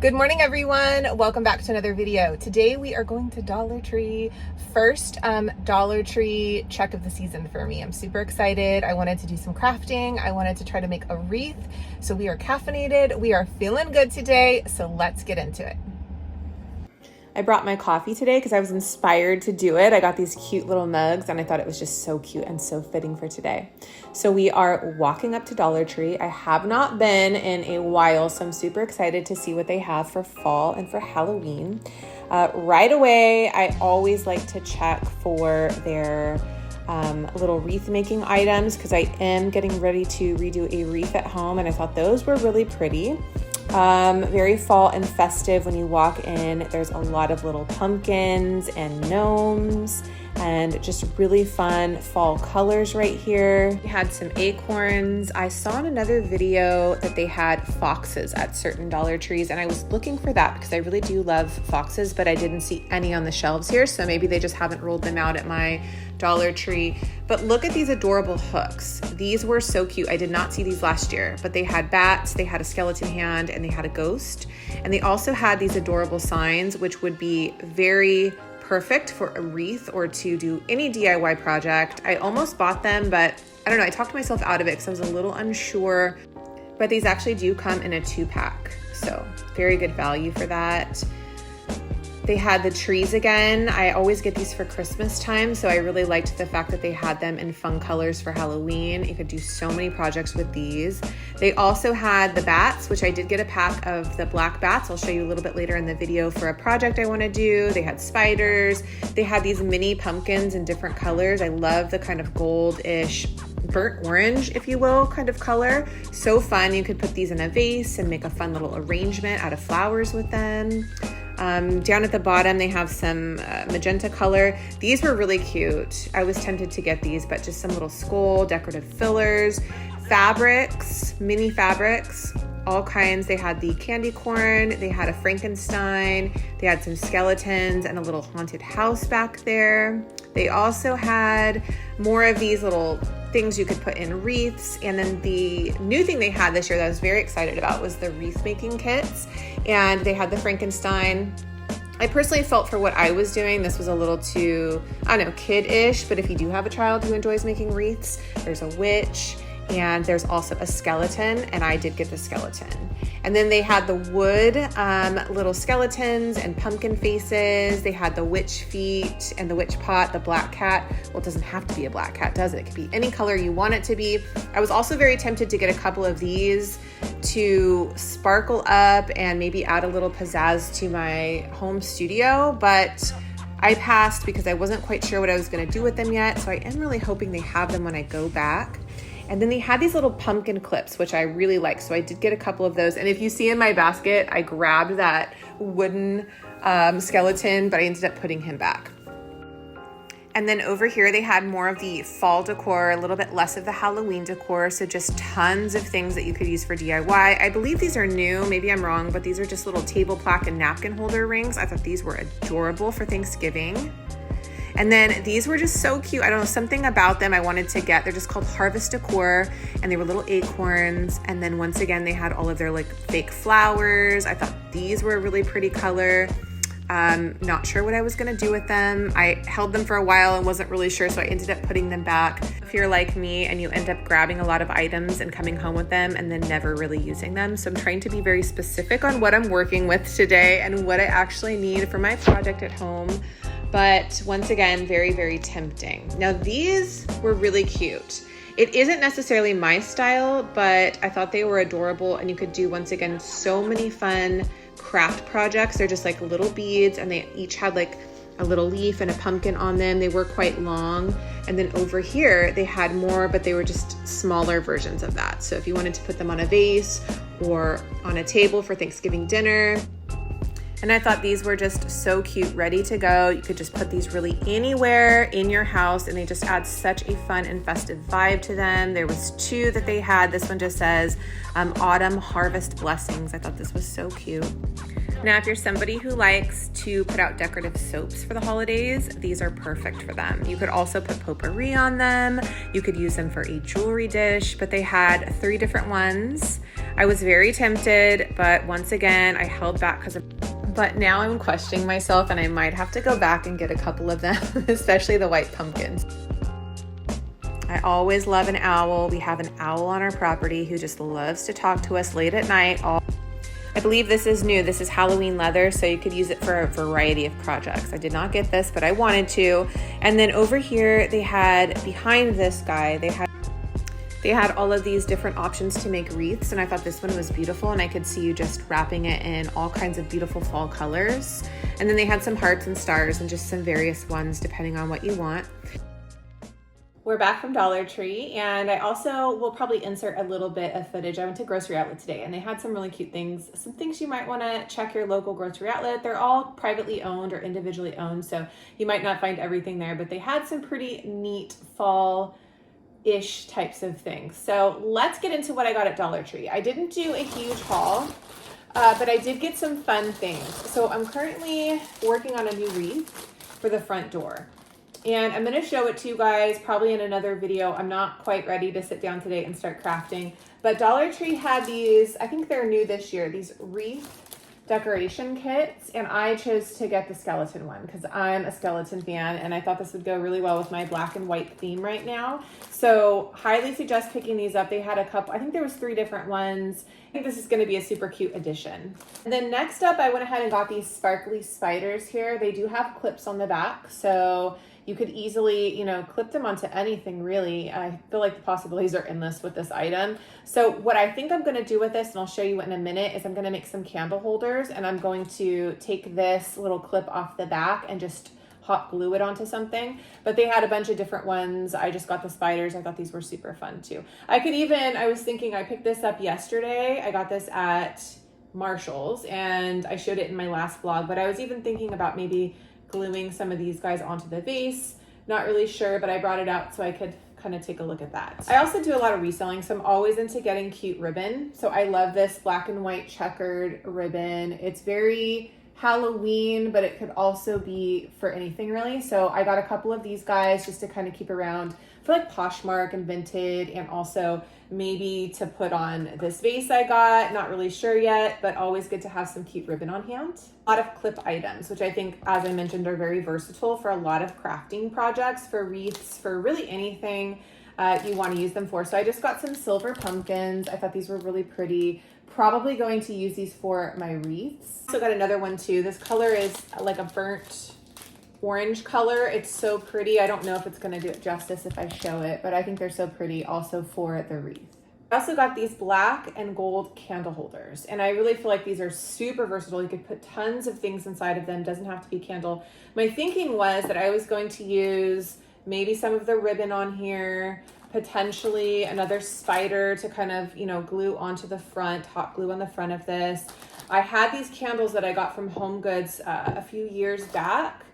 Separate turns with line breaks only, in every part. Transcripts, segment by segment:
Good morning, everyone. Welcome back to another video. Today we are going to Dollar Tree. First Dollar Tree check of the season for me. I'm super excited. I wanted to do some crafting. I wanted to try to make a wreath. So we are caffeinated. We are feeling good today. So let's get into it. I brought my coffee today because I was inspired to do it. I got these cute little mugs and I thought it was just so cute and so fitting for today. So we are walking up to Dollar Tree. I have not been in a while, so I'm super excited to see what they have for fall and for Halloween. Right away, I always like to check for their little wreath making items because I am getting ready to redo a wreath at home and I thought those were really pretty. Very fall and festive when you walk in. There's a lot of little pumpkins and gnomes and just really fun fall colors right here. We had some acorns. I saw in another video that they had foxes at certain Dollar Trees and I was looking for that because I really do love foxes, but I didn't see any on the shelves here. So maybe they just haven't rolled them out at my Dollar Tree. But look at these adorable hooks. These were so cute. I did not see these last year, but they had bats, they had a skeleton hand, and they had a ghost. And they also had these adorable signs, which would be very perfect for a wreath or to do any DIY project. I almost bought them, but I don't know, I talked myself out of it because I was a little unsure. But these actually do come in a 2-pack. So very good value for that. They had the trees again. I always get these for Christmas time, so I really liked the fact that they had them in fun colors for Halloween. You could do so many projects with these. They also had the bats, which I did get a pack of the black bats. I'll show you a little bit later in the video for a project I want to do. They had spiders. They had these mini pumpkins in different colors. I love the kind of gold-ish, burnt orange, if you will, kind of color. So fun. You could put these in a vase and make a fun little arrangement out of flowers with them. Down at the bottom, they have some magenta color. These were really cute. I was tempted to get these, but just some little skull, decorative fillers, fabrics, mini fabrics, all kinds. They had the candy corn, they had a Frankenstein, they had some skeletons and a little haunted house back there. They also had more of these little things you could put in wreaths. And then the new thing they had this year that I was very excited about was the wreath making kits. And they had the Frankenstein. I personally felt for what I was doing, this was a little too, I don't know, kid-ish, but if you do have a child who enjoys making wreaths, there's a witch and there's also a skeleton, and I did get the skeleton. And then they had the wood little skeletons and pumpkin faces. They had the witch feet and the witch pot, the black cat. Well, it doesn't have to be a black cat, does it? It could be any color you want it to be. I was also very tempted to get a couple of these to sparkle up and maybe add a little pizzazz to my home studio, but I passed because I wasn't quite sure what I was gonna do with them yet. So I am really hoping they have them when I go back. And then they had these little pumpkin clips, which I really like. So I did get a couple of those. And if you see in my basket, I grabbed that wooden skeleton, but I ended up putting him back. And then over here, they had more of the fall decor, a little bit less of the Halloween decor. So just tons of things that you could use for DIY. I believe these are new, maybe I'm wrong, but these are just little table plaque and napkin holder rings. I thought these were adorable for Thanksgiving. And then these were just so cute. I don't know, something about them I wanted to get. They're just called Harvest Decor, and they were little acorns. And then once again, they had all of their like fake flowers. I thought these were a really pretty color. Not sure what I was gonna do with them. I held them for a while and wasn't really sure, so I ended up putting them back. If you're like me and you end up grabbing a lot of items and coming home with them and then never really using them. So I'm trying to be very specific on what I'm working with today and what I actually need for my project at home. But once again, very, very tempting. Now these were really cute. It isn't necessarily my style, but I thought they were adorable and you could do, once again, so many fun craft projects. They're just like little beads and they each had like a little leaf and a pumpkin on them. They were quite long. And then over here, they had more, but they were just smaller versions of that. So if you wanted to put them on a vase or on a table for Thanksgiving dinner. And I thought these were just so cute, ready to go. You could just put these really anywhere in your house and they just add such a fun and festive vibe to them. There was 2 that they had. This one just says Autumn Harvest Blessings. I thought this was so cute. Now, if you're somebody who likes to put out decorative soaps for the holidays, these are perfect for them. You could also put potpourri on them. You could use them for a jewelry dish, but they had 3 different ones. I was very tempted, but once again, I held back but now I'm questioning myself and I might have to go back and get a couple of them, especially the white pumpkins. I always love an owl. We have an owl on our property who just loves to talk to us late at night. I believe this is new. This is Halloween leather, so you could use it for a variety of projects. I did not get this, but I wanted to. And then over here, they had, behind this guy, they had all of these different options to make wreaths, and I thought this one was beautiful, and I could see you just wrapping it in all kinds of beautiful fall colors. And then they had some hearts and stars and just some various ones depending on what you want. We're back from Dollar Tree, and I also will probably insert a little bit of footage. I went to Grocery Outlet today, and they had some really cute things, some things you might want to check your local grocery outlet. They're all privately owned or individually owned, so you might not find everything there, but they had some pretty neat fall-ish types of things. So let's get into what I got at Dollar Tree. I didn't do a huge haul, but I did get some fun things. So I'm currently working on a new wreath for the front door. And I'm going to show it to you guys probably in another video. I'm not quite ready to sit down today and start crafting. But Dollar Tree had these, I think they're new this year, these wreath decoration kits. And I chose to get the skeleton one because I'm a skeleton fan. And I thought this would go really well with my black and white theme right now. So highly suggest picking these up. They had a couple, I think there was 3 different ones. I think this is going to be a super cute addition. And then next up, I went ahead and got these sparkly spiders here. They do have clips on the back. So you could easily, clip them onto anything really. I feel like the possibilities are endless with this item. So what I think I'm gonna do with this, and I'll show you in a minute, is I'm gonna make some candle holders, and I'm going to take this little clip off the back and just hot glue it onto something. But they had a bunch of different ones. I just got the spiders. I thought these were super fun too. I was thinking, I picked this up yesterday. I got this at Marshall's and I showed it in my last vlog, but I was even thinking about maybe gluing some of these guys onto the vase. Not really sure, but I brought it out so I could kind of take a look at that. I also do a lot of reselling, so I'm always into getting cute ribbon. So I love this black and white checkered ribbon. It's very Halloween, but it could also be for anything really. So I got a couple of these guys just to kind of keep around for like Poshmark and Vinted, and also maybe to put on this vase I got. Not really sure yet, but always good to have some cute ribbon on hand. A lot of clip items, which I think, as I mentioned, are very versatile for a lot of crafting projects, for wreaths, for really anything you want to use them for. So I just got some silver pumpkins. I thought these were really pretty. Probably going to use these for my wreaths. Also got another one too. This color is like a burnt orange color. It's so pretty. I don't know if it's going to do it justice if I show it, but I think they're so pretty also for the wreath. I also got these black and gold candle holders, and I really feel like these are super versatile. You could put tons of things inside of them. Doesn't have to be candle. My thinking was that I was going to use maybe some of the ribbon on here, potentially another spider to kind of, glue onto the front, hot glue on the front of this. I had these candles that I got from Home Goods a few years back,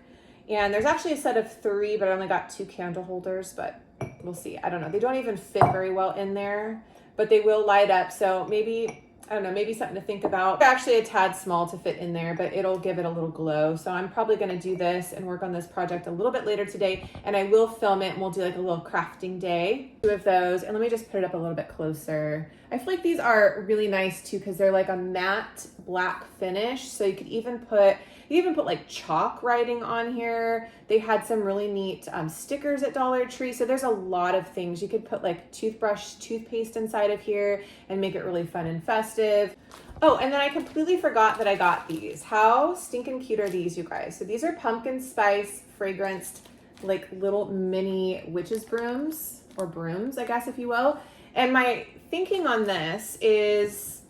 and there's actually a set of 3, but I only got 2 candle holders, but we'll see. I don't know. They don't even fit very well in there, but they will light up. So maybe, I don't know, maybe something to think about. They're actually a tad small to fit in there, but it'll give it a little glow. So I'm probably going to do this and work on this project a little bit later today, and I will film it and we'll do like a little crafting day. 2 of those, and let me just put it up a little bit closer. I feel like these are really nice too because they're like a matte black finish. So you could even put like chalk writing on here. They had some really neat stickers at Dollar Tree. So there's a lot of things. You could put like toothpaste inside of here and make it really fun and festive. Oh, and then I completely forgot that I got these. How stinking cute are these, you guys? So these are pumpkin spice fragranced, like little mini witch's brooms, or brooms, I guess, if you will. And my thinking on this is,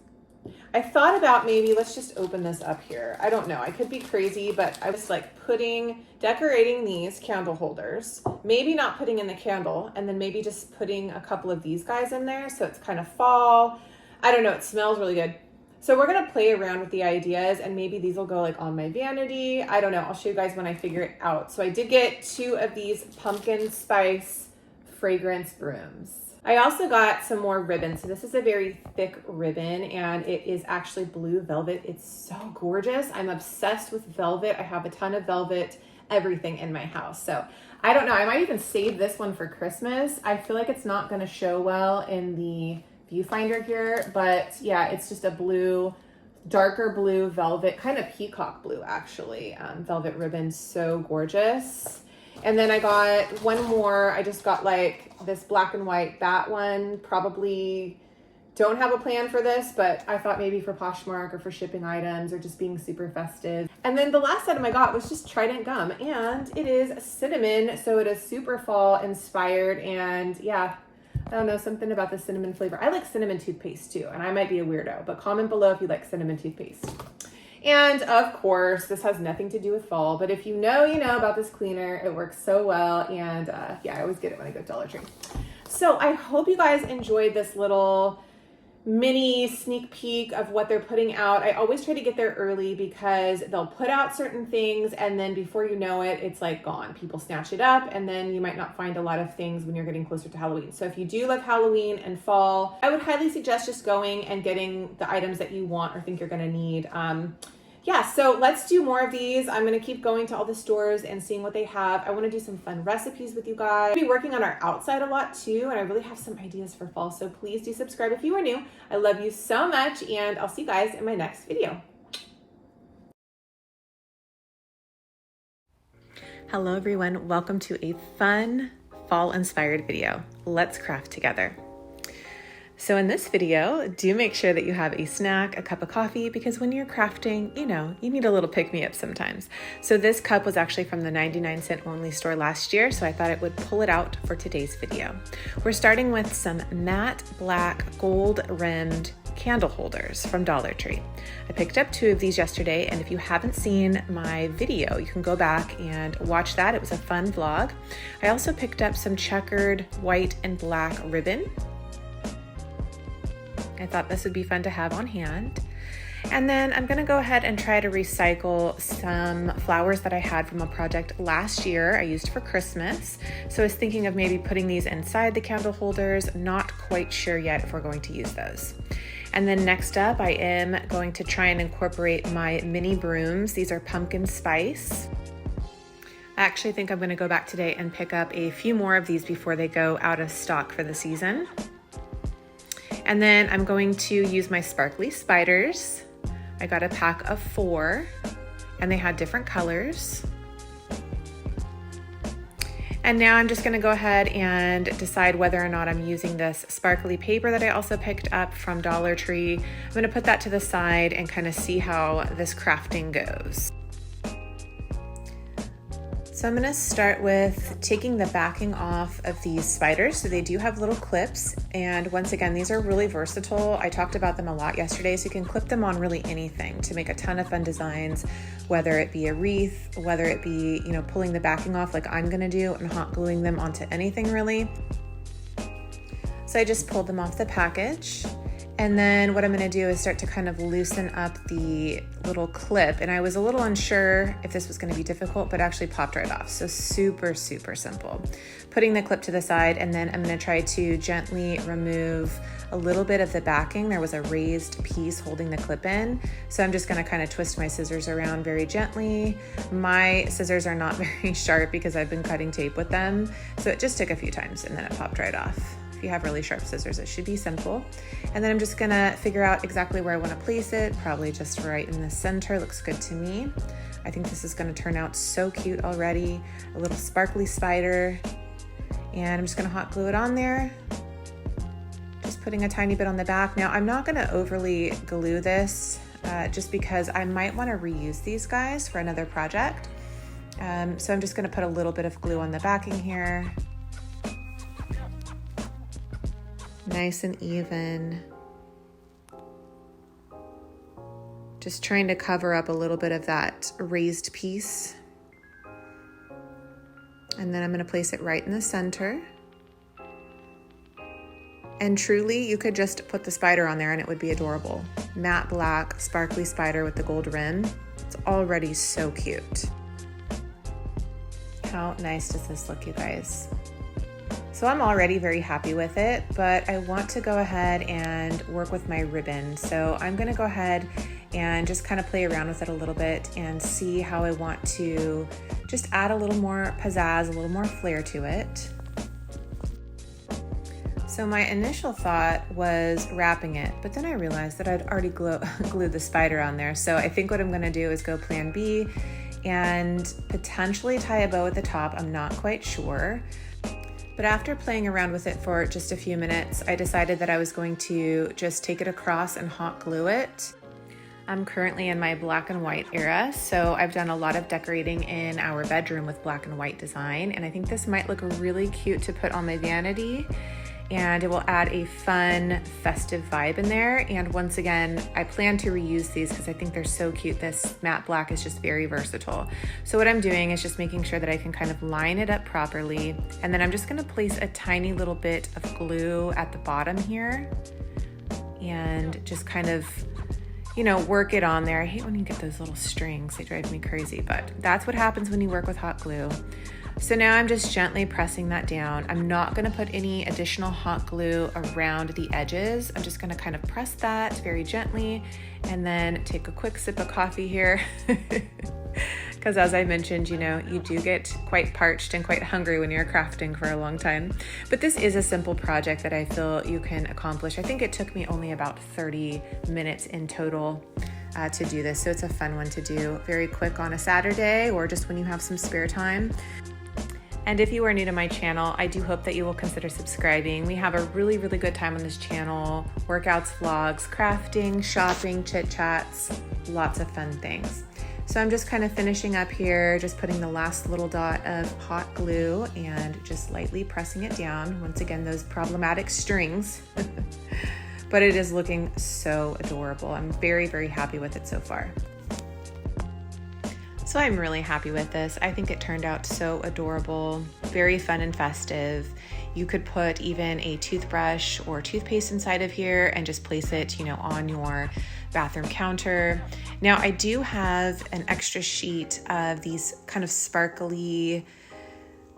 I thought about maybe, let's just open this up here. I don't know, I could be crazy, but I was like decorating these candle holders, maybe not putting in the candle, and then maybe just putting a couple of these guys in there. So it's kind of fall. I don't know, it smells really good. So we're gonna play around with the ideas, and maybe these will go like on my vanity. I don't know, I'll show you guys when I figure it out. So I did get 2 of these pumpkin spice fragrance brooms. I also got some more ribbon. So this is a very thick ribbon, and it is actually blue velvet. It's so gorgeous. I'm obsessed with velvet. I have a ton of velvet, everything in my house. So I don't know, I might even save this one for Christmas. I feel like it's not gonna show well in the viewfinder here, but yeah, it's just a blue, darker blue velvet, kind of peacock blue actually, velvet ribbon, so gorgeous. And then I got one more. I just got like this black and white bat one. Probably don't have a plan for this, but I thought maybe for Poshmark or for shipping items or just being super festive. And then the last item I got was just Trident gum, and it is cinnamon, so it is super fall inspired. And yeah, I don't know, something about the cinnamon flavor. I like cinnamon toothpaste too, and I might be a weirdo, but comment below if you like cinnamon toothpaste. And of course, this has nothing to do with fall, but if you know, you know about this cleaner. It works so well, and yeah, I always get it when I go to Dollar Tree. So I hope you guys enjoyed this little mini sneak peek of what they're putting out. I always try to get there early because they'll put out certain things and then before you know it, it's like gone. People snatch it up and then you might not find a lot of things when you're getting closer to Halloween. So if you do love Halloween and fall, I would highly suggest just going and getting the items that you want or think you're gonna need. Yeah, so let's do more of these. I'm gonna keep going to all the stores and seeing what they have. I wanna do some fun recipes with you guys. I'll be working on our outside a lot too, and I really have some ideas for fall, so please do subscribe if you are new. I love you so much, and I'll see you guys in my next video. Hello everyone, welcome to a fun fall-inspired video. Let's craft together. So in this video, do make sure that you have a snack, a cup of coffee, because when you're crafting, you know, you need a little pick-me-up sometimes. So this cup was actually from the 99-cent only store last year, so I thought I would pull it out for today's video. We're starting with some matte black gold-rimmed candle holders from Dollar Tree. I picked up 2 of these yesterday, and if you haven't seen my video, you can go back and watch that. It was a fun vlog. I also picked up some checkered white and black ribbon. I thought this would be fun to have on hand. And then I'm gonna go ahead and try to recycle some flowers that I had from a project last year I used for Christmas. So I was thinking of maybe putting these inside the candle holders. Not quite sure yet if we're going to use those. And then next up, I am going to try and incorporate my mini brooms. These are pumpkin spice. I actually think I'm gonna go back today and pick up a few more of these before they go out of stock for the season. And then I'm going to use my sparkly spiders. I got a pack of 4 and they had different colors. And now I'm just gonna go ahead and decide whether or not I'm using this sparkly paper that I also picked up from Dollar Tree. I'm gonna put that to the side and kind of see how this crafting goes. So I'm gonna start with taking the backing off of these spiders. So they do have little clips. And once again, these are really versatile. I talked about them a lot yesterday, so you can clip them on really anything to make a ton of fun designs, whether it be a wreath, whether it be, you know, pulling the backing off like I'm gonna do and hot gluing them onto anything really. So I just pulled them off the package. And then what I'm gonna do is start to kind of loosen up the little clip. And I was a little unsure if this was gonna be difficult, but actually popped right off. So super, super simple. Putting the clip to the side, and then I'm gonna try to gently remove a little bit of the backing. There was a raised piece holding the clip in. So I'm just gonna kind of twist my scissors around very gently. My scissors are not very sharp because I've been cutting tape with them. So it just took a few times and then it popped right off. If you have really sharp scissors, it should be simple. And then I'm just gonna figure out exactly where I wanna place it, probably just right in the center. Looks good to me. I think this is gonna turn out so cute already. A little sparkly spider. And I'm just gonna hot glue it on there. Just putting a tiny bit on the back. Now I'm not gonna overly glue this just because I might wanna reuse these guys for another project. So I'm just gonna put a little bit of glue on the backing here. Nice and even. Just trying to cover up a little bit of that raised piece. And then I'm gonna place it right in the center. And truly, you could just put the spider on there and it would be adorable. Matte black, sparkly spider with the gold rim. It's already so cute. How nice does this look, you guys? So I'm already very happy with it, but I want to go ahead and work with my ribbon. So I'm gonna go ahead and just kind of play around with it a little bit and see how I want to just add a little more pizzazz, a little more flair to it. So my initial thought was wrapping it, but then I realized that I'd already glued the spider on there. So I think what I'm gonna do is go plan B and potentially tie a bow at the top. I'm not quite sure. But after playing around with it for just a few minutes, I decided that I was going to just take it across and hot glue it. I'm currently in my black and white era, so I've done a lot of decorating in our bedroom with black and white design, and I think this might look really cute to put on my vanity, and it will add a fun, festive vibe in there. And once again, I plan to reuse these because I think they're so cute. This matte black is just very versatile. So what I'm doing is just making sure that I can kind of line it up properly, and then I'm just gonna place a tiny little bit of glue at the bottom here, and just kind of, you know, work it on there. I hate when you get those little strings, they drive me crazy, but that's what happens when you work with hot glue. So now I'm just gently pressing that down. I'm not gonna put any additional hot glue around the edges. I'm just gonna kind of press that very gently and then take a quick sip of coffee here. Because as I mentioned, you know, you do get quite parched and quite hungry when you're crafting for a long time. But this is a simple project that I feel you can accomplish. I think it took me only about 30 minutes in total to do this. So it's a fun one to do, very quick on a Saturday or just when you have some spare time. And if you are new to my channel, I do hope that you will consider subscribing. We have a really, really good time on this channel. Workouts, vlogs, crafting, shopping, chit chats, lots of fun things. So I'm just kind of finishing up here, just putting the last little dot of hot glue and just lightly pressing it down. Once again, those problematic strings, but it is looking so adorable. I'm very, very happy with it so far. So I'm really happy with this. I think it turned out so adorable, very fun and festive. You could put even a toothbrush or toothpaste inside of here and just place it, you know, on your bathroom counter. Now I do have an extra sheet of these kind of sparkly,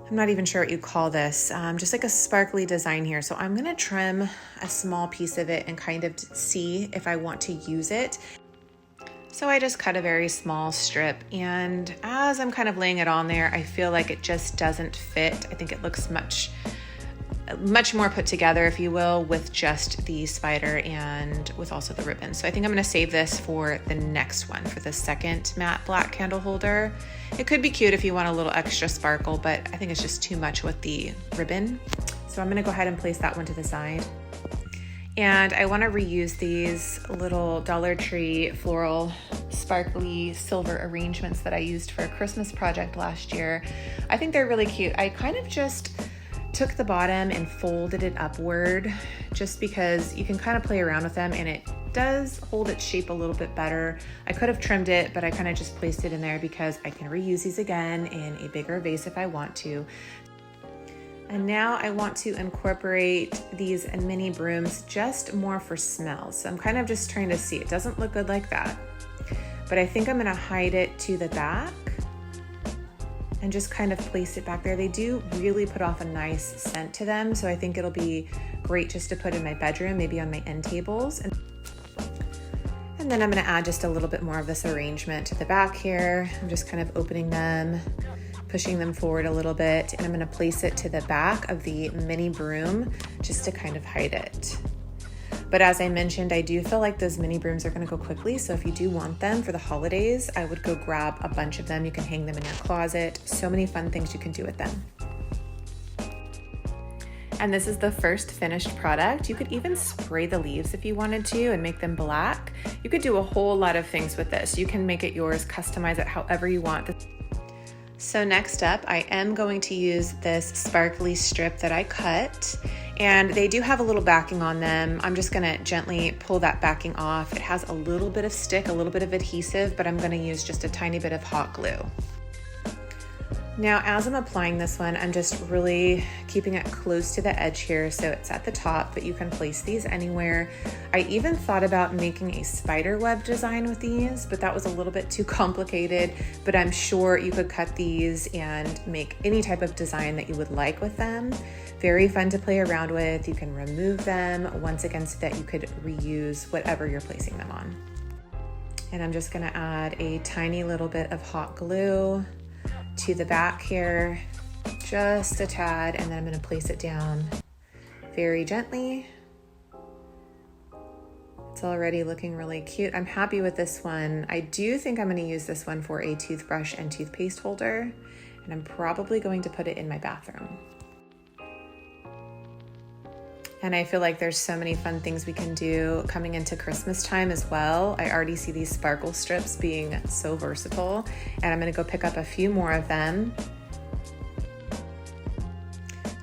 I'm not even sure what you call this, just like a sparkly design here. So I'm gonna trim a small piece of it and kind of see if I want to use it. So I just cut a very small strip, and as I'm kind of laying it on there, I feel like it just doesn't fit. I think it looks much more put together, if you will, with just the spider and with also the ribbon. So I think I'm gonna save this for the next one, for the second matte black candle holder. It could be cute if you want a little extra sparkle, but I think it's just too much with the ribbon. So I'm gonna go ahead and place that one to the side. And I want to reuse these little Dollar Tree floral sparkly silver arrangements that I used for a Christmas project last year. I think they're really cute. I kind of just took the bottom and folded it upward just because you can kind of play around with them and it does hold its shape a little bit better. I could have trimmed it, but I kind of just placed it in there because I can reuse these again in a bigger vase if I want to. And now I want to incorporate these mini brooms just more for smells. So I'm kind of just trying to see. It doesn't look good like that, but I think I'm gonna hide it to the back and just kind of place it back there. They do really put off a nice scent to them, so I think it'll be great just to put in my bedroom, maybe on my end tables. And then I'm gonna add just a little bit more of this arrangement to the back here. I'm just kind of opening them, pushing them forward a little bit, and I'm gonna place it to the back of the mini broom just to kind of hide it. But as I mentioned, I do feel like those mini brooms are gonna go quickly, so if you do want them for the holidays, I would go grab a bunch of them. You can hang them in your closet. So many fun things you can do with them. And this is the first finished product. You could even spray the leaves if you wanted to and make them black. You could do a whole lot of things with this. You can make it yours, customize it however you want. So next up, I am going to use this sparkly strip that I cut, and they do have a little backing on them. I'm just gonna gently pull that backing off. It has a little bit of stick, a little bit of adhesive, but I'm gonna use just a tiny bit of hot glue. Now, as I'm applying this one, I'm just really keeping it close to the edge here so it's at the top, but you can place these anywhere. I even thought about making a spider web design with these, but that was a little bit too complicated, but I'm sure you could cut these and make any type of design that you would like with them. Very fun to play around with. You can remove them once again so that you could reuse whatever you're placing them on. And I'm just gonna add a tiny little bit of hot glue to the back here, just a tad, and then I'm gonna place it down very gently. It's already looking really cute. I'm happy with this one. I do think I'm going to use this one for a toothbrush and toothpaste holder, and I'm probably going to put it in my bathroom. And I feel like there's so many fun things we can do coming into Christmas time as well. I already see these sparkle strips being so versatile, and I'm going to go pick up a few more of them.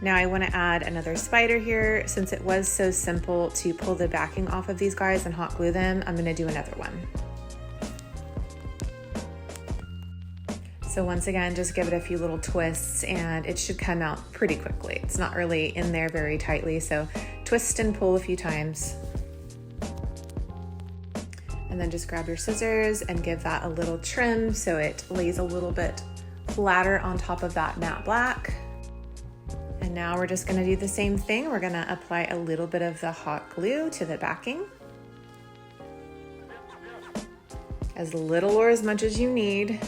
Now I want to add another spider here. Since it was so simple to pull the backing off of these guys and hot glue them, I'm going to do another one. So once again, just give it a few little twists and it should come out pretty quickly. It's not really in there very tightly, so twist and pull a few times. And then just grab your scissors and give that a little trim so it lays a little bit flatter on top of that matte black. And now we're just gonna do the same thing. We're gonna apply a little bit of the hot glue to the backing. As little or as much as you need.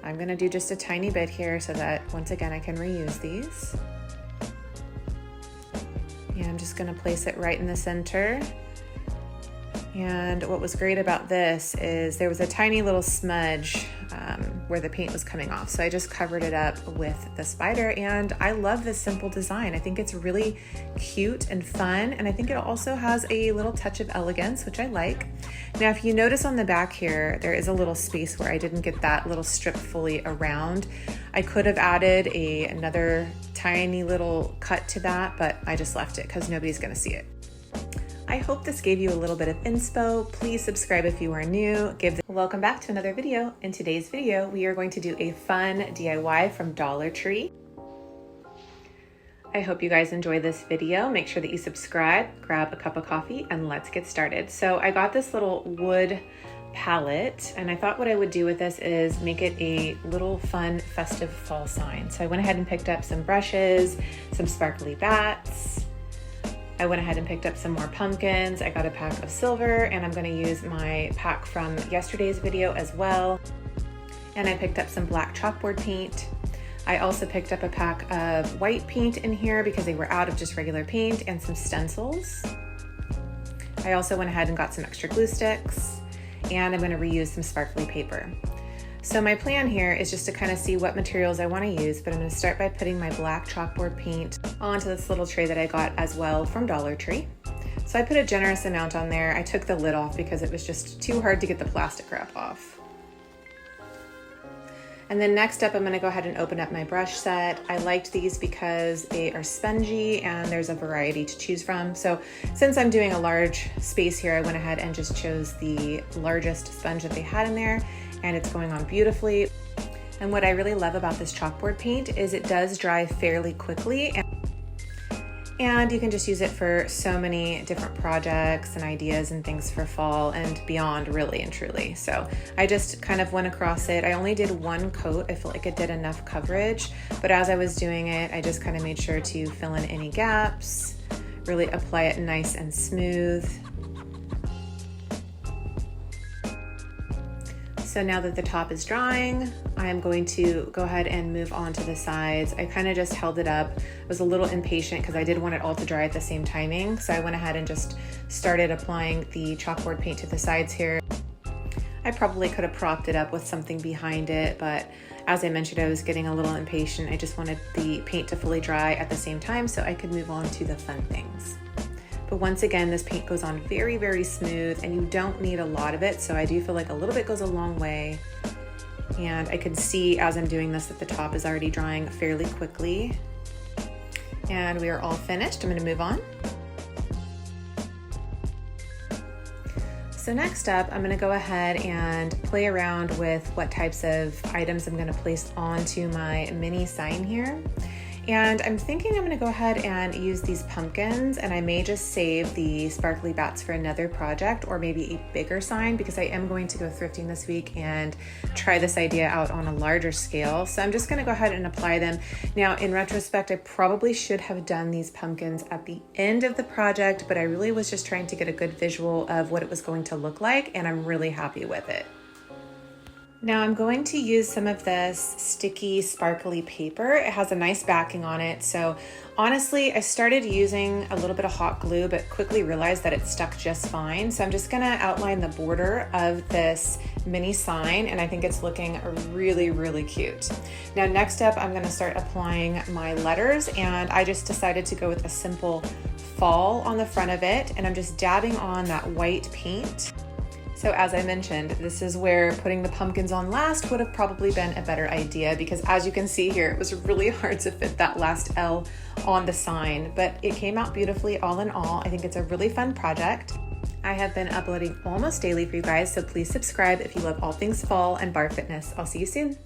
I'm gonna do just a tiny bit here so that once again I can reuse these. And I'm just gonna place it right in the center. And what was great about this is there was a tiny little smudge where the paint was coming off. So I just covered it up with the spider, and I love this simple design. I think it's really cute and fun, and I think it also has a little touch of elegance, which I like. Now, if you notice on the back here, there is a little space where I didn't get that little strip fully around. I could have added another tiny little cut to that, but I just left it because nobody's gonna see it. I hope this gave you a little bit of inspo. Please subscribe if you are new. Welcome back to another video. In today's video, we are going to do a fun DIY from Dollar Tree. I hope you guys enjoy this video. Make sure that you subscribe, grab a cup of coffee, and let's get started. So I got this little wood palette, and I thought what I would do with this is make it a little fun festive fall sign. So I went ahead and picked up some brushes, some sparkly bats. I went ahead and picked up some more pumpkins. I got a pack of silver, and I'm gonna use my pack from yesterday's video as well. And I picked up some black chalkboard paint. I also picked up a pack of white paint in here because they were out of just regular paint, and some stencils. I also went ahead and got some extra glue sticks, and I'm gonna reuse some sparkly paper. So my plan here is just to kind of see what materials I want to use, but I'm going to start by putting my black chalkboard paint onto this little tray that I got as well from Dollar Tree. So I put a generous amount on there. I took the lid off because it was just too hard to get the plastic wrap off. And then next up, I'm going to go ahead and open up my brush set. I liked these because they are spongy and there's a variety to choose from. So since I'm doing a large space here, I went ahead and just chose the largest sponge that they had in there, and it's going on beautifully. And what I really love about this chalkboard paint is it does dry fairly quickly, and you can just use it for so many different projects and ideas and things for fall and beyond, really and truly. So I just kind of went across it. I only did one coat. I felt like it did enough coverage, but as I was doing it, I just kind of made sure to fill in any gaps, really apply it nice and smooth. So now that the top is drying, I am going to go ahead and move on to the sides. I kind of just held it up. I was a little impatient because I did want it all to dry at the same timing. So I went ahead and just started applying the chalkboard paint to the sides here. I probably could have propped it up with something behind it, but as I mentioned, I was getting a little impatient. I just wanted the paint to fully dry at the same time so I could move on to the fun things. But once again, this paint goes on very, very smooth, and you don't need a lot of it. So I do feel like a little bit goes a long way. And I can see as I'm doing this that the top is already drying fairly quickly. And we are all finished. I'm gonna move on. So next up, I'm gonna go ahead and play around with what types of items I'm gonna place onto my mini sign here. And I'm thinking I'm gonna go ahead and use these pumpkins, and I may just save the sparkly bats for another project or maybe a bigger sign, because I am going to go thrifting this week and try this idea out on a larger scale. So I'm just gonna go ahead and apply them. Now, in retrospect, I probably should have done these pumpkins at the end of the project, but I really was just trying to get a good visual of what it was going to look like, and I'm really happy with it. Now I'm going to use some of this sticky, sparkly paper. It has a nice backing on it. So honestly, I started using a little bit of hot glue, but quickly realized that it stuck just fine. So I'm just gonna outline the border of this mini sign, and I think it's looking really, really cute. Now, next up, I'm gonna start applying my letters, and I just decided to go with a simple fall on the front of it, and I'm just dabbing on that white paint. So as I mentioned, this is where putting the pumpkins on last would have probably been a better idea, because as you can see here, it was really hard to fit that last L on the sign, but it came out beautifully all in all. I think it's a really fun project. I have been uploading almost daily for you guys, so please subscribe if you love all things fall and bar fitness. I'll see you soon.